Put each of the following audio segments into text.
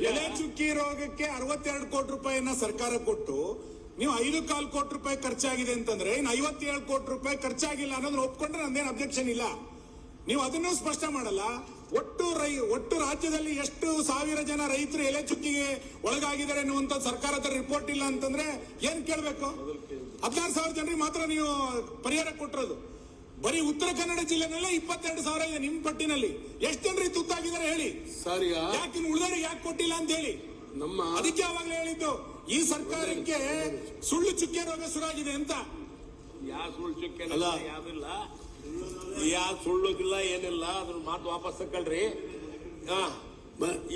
ಎಲೆ ಚುಕ್ಕಿ ರೋಗಕ್ಕೆ 62 ಕೋಟಿ ರೂಪಾಯಿನ ಸರ್ಕಾರ ಕೊಟ್ಟು ನೀವು 5.25 ಕೋಟಿ ರೂಪಾಯಿ ಖರ್ಚಾಗಿದೆ ಅಂತಂದ್ರೆ ಇನ್ನು 57 ಕೋಟಿ ರೂಪಾಯಿ ಖರ್ಚಾಗಿಲ್ಲ ಅನ್ನೋದನ್ನ ಒಪ್ಕೊಂಡ್ರೆ ನಂದೇನು ಅಬ್ಜೆಕ್ಷನ್ ಇಲ್ಲ. ನೀವು ಅದನ್ನೂ ಸ್ಪಷ್ಟ ಮಾಡಲ್ಲ. ಒಟ್ಟು ರಾಜ್ಯದಲ್ಲಿ ಎಷ್ಟು ಸಾವಿರ ಜನ ರೈತರು ಎಲೆ ಚುಕ್ಕಿಗೆ ಒಳಗಾಗಿದ್ದಾರೆ ಅನ್ನುವಂತ ಸರ್ಕಾರದ ರಿಪೋರ್ಟ್ ಇಲ್ಲ ಅಂತಂದ್ರೆ ಏನ್ ಕೇಳ್ಬೇಕು? 16,000 ಜನರಿಗೆ ಮಾತ್ರ ನೀವು ಪರಿಹಾರ ಕೊಟ್ಟಿರೋದು. ಬರೀ ಉತ್ತರ ಕನ್ನಡ ಜಿಲ್ಲೆನಲ್ಲೇ 22,000 ಇದೆ ನಿಮ್ಮ ಪಟ್ಟಿನಲ್ಲಿ. ಎಷ್ಟು ಜನರಿಗೆ ತುತ್ತಾಗಿದ್ದಾರೆ ಹೇಳಿ ಸರ್. ಯಾಕೆ ಉಳಿದವರಿಗೆ ಯಾಕೆ ಕೊಟ್ಟಿಲ್ಲ ಅಂತ ಹೇಳಿ ಅದಕ್ಕೆ ಅವಾಗಲೇ ಹೇಳಿದ್ದು ಈ ಸರ್ಕಾರಕ್ಕೆ ಸುಳ್ಳು ಚುಕ್ಕೆ ರೋಗ ಶುರುವಾಗಿದೆ ಅಂತ. ಯಾವ ಸುಳ್ಳು ಚುಕ್ಕೆ ಯಾವ್ದಿಲ್ಲ, ಯಾವ ಸುಳ್ಳುದಿಲ್ಲ, ಏನಿಲ್ಲ. ಅದ್ರ ಮಾತು ವಾಪಸ್ ತಗೊಳ್ರಿ.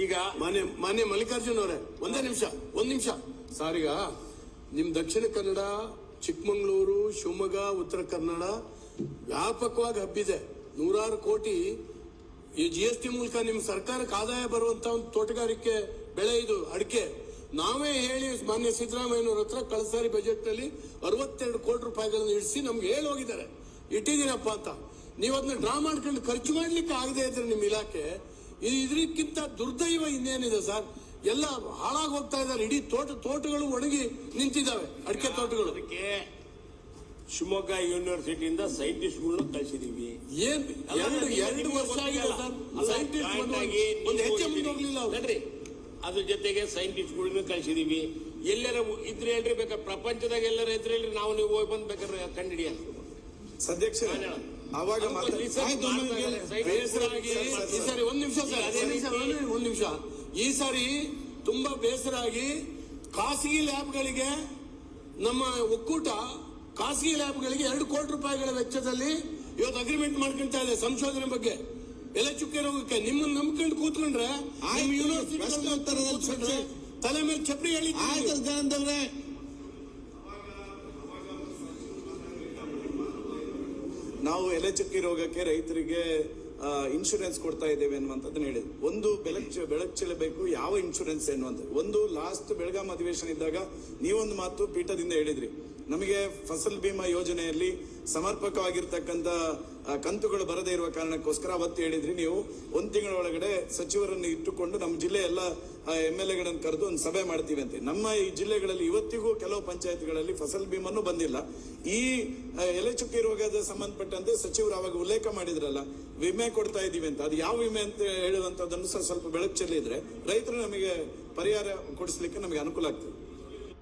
ಈಗ ಮಾನ್ಯ ಮಲ್ಲಿಕಾರ್ಜುನ್ ಅವರೇ ಒಂದ್ ನಿಮಿಷ ಸರ್. ಈಗ ನಿಮ್ ದಕ್ಷಿಣ ಕನ್ನಡ, ಚಿಕ್ಕಮಗಳೂರು, ಶಿವಮೊಗ್ಗ, ಉತ್ತರ ಕನ್ನಡ ವ್ಯಾಪಕವಾಗಿ ಹಬ್ಬಿದೆ. 100 ಕೋಟಿ ಈ GST ಮೂಲಕ ನಿಮ್ ಸರ್ಕಾರಕ್ಕೆ ಆದಾಯ ಬರುವಂತ ಒಂದು ತೋಟಗಾರಿಕೆ ಬೆಳೆ ಇದು ಅಡಿಕೆ. ನಾವೇ ಹೇಳಿ ಮಾನ್ಯ ಸಿದ್ದರಾಮಯ್ಯನವ್ರ ಹತ್ರ ಕಳೆದ ಸಾರಿ ಬಜೆಟ್ ನಲ್ಲಿ 62 ಕೋಟಿ ರೂಪಾಯಿಗಳನ್ನು ಇಡಿಸಿ ನಮ್ಗೆ ಹೇಳಿ ಹೋಗಿದ್ದಾರೆ ಇಟ್ಟಿದ್ದೀನಪ್ಪ ಅಂತ. ನೀವು ಅದನ್ನ ಡ್ರಾ ಮಾಡ್ಕೊಂಡು ಖರ್ಚು ಮಾಡ್ಲಿಕ್ಕೆ ಆಗದೆ ಇದ್ರೆ ನಿಮ್ ಇಲಾಖೆ ಇದಕ್ಕಿಂತ ದುರ್ದೈವ ಇನ್ನೇನಿದೆ ಸರ್? ಎಲ್ಲ ಹಾಳಾಗಿ ಹೋಗ್ತಾ ಇದ್ದಾರೆ. ಇಡೀ ತೋಟಗಳು ಒಣಗಿ ನಿಂತಿದ್ದಾವೆ, ಅಡಿಕೆ ತೋಟಗಳು. ಅದಕ್ಕೆ ಶಿವಮೊಗ್ಗ ಯೂನಿವರ್ಸಿಟಿಯಿಂದ ಸೈಂಟಿಸ್ಟ್ಗಳನ್ನ ಕಳಿಸಿದೀವಿ. ಏನ್ 2 ವರ್ಷ ಆಗಿದೆ ಸರ್. ಸೈಂಟಿಸ್ಟ್ ಒಂದು ಹೆಚ್ಚೆ ಮುಂದೆ ಹೋಗ್ಲಿಲ್ಲ ನೋಡ್ರಿ. ಅದ್ರ ಜೊತೆಗೆ ಸೈಂಟಿಸ್ಟ್ಗಳನ್ನ ಕಳಿಸಿದೀವಿ. ಎಲ್ಲರ ಇದ್ರೆ ಹೇಳ್ರಿ, ಬೇಕಾದ್ರೆ ಪ್ರಪಂಚದಾಗ ಎಲ್ಲರ ಇದ್ರೆ ಹೇಳ್ರಿ, ನಾವು ನೀವು ಹೋಗಿ ಬಂದ್ ಬೇಕಾದ್ರೆ ಕಂಡಿಡಿಯ ಸದ್ಯಕ್ಷ ಅವಾಗ ಬೇಸರಾಗಿ ಈ ಸಾರಿ ಒಂದ್ ನಿಮಿಷ ಈ ಸಾರಿ ತುಂಬಾ ಬೇಸರಾಗಿ ಖಾಸಗಿ ಲ್ಯಾಬ್ಗಳಿಗೆ ನಮ್ಮ ಒಕ್ಕೂಟ ಖಾಸಗಿ ಲ್ಯಾಬ್ಗಳಿಗೆ 2 ಕೋಟಿ ರೂಪಾಯಿಗಳ ವೆಚ್ಚದಲ್ಲಿ ಇವತ್ತು ಅಗ್ರಿಮೆಂಟ್ ಮಾಡ್ಕೊಂತ ಇದೆ ಸಂಶೋಧನೆ ಬಗ್ಗೆ. ಎಲೆ ಚುಕ್ಕೆ ರೋಗಕ್ಕೆ ನಿಮ್ಮನ್ನ ನಂಬ್ಕೊಂಡು ಕೂತ್ಕೊಂಡ್ರೆ ಯೂನಿವರ್ಸಿಟಿ ತಲೆ ಮೇಲೆ ಚಪ್ಪಡಿ ಹೇಳಿ ನಾವು ಎಲೆ ಚುಕ್ಕಿ ರೋಗಕ್ಕೆ ರೈತರಿಗೆ ಇನ್ಶೂರೆನ್ಸ್ ಕೊಡ್ತಾ ಇದ್ದೇವೆ ಅನ್ನುವಂಥದ್ದನ್ನ ಹೇಳಿದ್ರು. ಒಂದು ಬೆಳಕು ಚೆಲ್ಲಬೇಕು, ಯಾವ ಇನ್ಶೂರೆನ್ಸ್ ಎನ್ನುವಂಥದ್ದು. ಒಂದು ಲಾಸ್ಟ್ ಬೆಳಗಾಂ ಅಧಿವೇಶನ ಇದ್ದಾಗ ನೀವೊಂದು ಮಾತು ಪೀಠದಿಂದ ಹೇಳಿದ್ರಿ, ನಮಗೆ ಫಸಲ್ ಬಿಮಾ ಯೋಜನೆಯಲ್ಲಿ ಸಮರ್ಪಕವಾಗಿರ್ತಕ್ಕಂಥ ಕಂತುಗಳು ಬರದೇ ಇರುವ ಕಾರಣಕ್ಕೋಸ್ಕರ ಅವತ್ತು ಹೇಳಿದ್ರಿ ನೀವು 1 ತಿಂಗಳ ಒಳಗಡೆ ಸಚಿವರನ್ನು ಇಟ್ಟುಕೊಂಡು ನಮ್ಮ ಜಿಲ್ಲೆ ಎಲ್ಲ MLA ಗಳನ್ನು ಕರೆದು ಒಂದು ಸಭೆ ಮಾಡ್ತೀವಿ ಅಂತ. ನಮ್ಮ ಈ ಜಿಲ್ಲೆಗಳಲ್ಲಿ ಇವತ್ತಿಗೂ ಕೆಲವು ಪಂಚಾಯತ್ಗಳಲ್ಲಿ ಫಸಲ್ ಬಿಮಾನು ಬಂದಿಲ್ಲ. ಈ ಎಲೆ ಚುಕ್ಕಿ ರೋಗದ ಸಂಬಂಧಪಟ್ಟಂತೆ ಸಚಿವರು ಅವಾಗ ಉಲ್ಲೇಖ ಮಾಡಿದ್ರಲ್ಲ, ವಿಮೆ ಕೊಡ್ತಾ ಇದೀವಿ ಅಂತ. ಅದು ಯಾವ ವಿಮೆ ಅಂತ ಹೇಳುವಂತದ್ದನ್ನು ಸ್ವಲ್ಪ ಬೆಳಕು ಚೆಲ್ಲಿದ್ರೆ ರೈತರು ನಮಗೆ ಪರಿಹಾರ ಕೊಡಿಸ್ಲಿಕ್ಕೆ ನಮಗೆ ಅನುಕೂಲ ಆಗ್ತದೆ.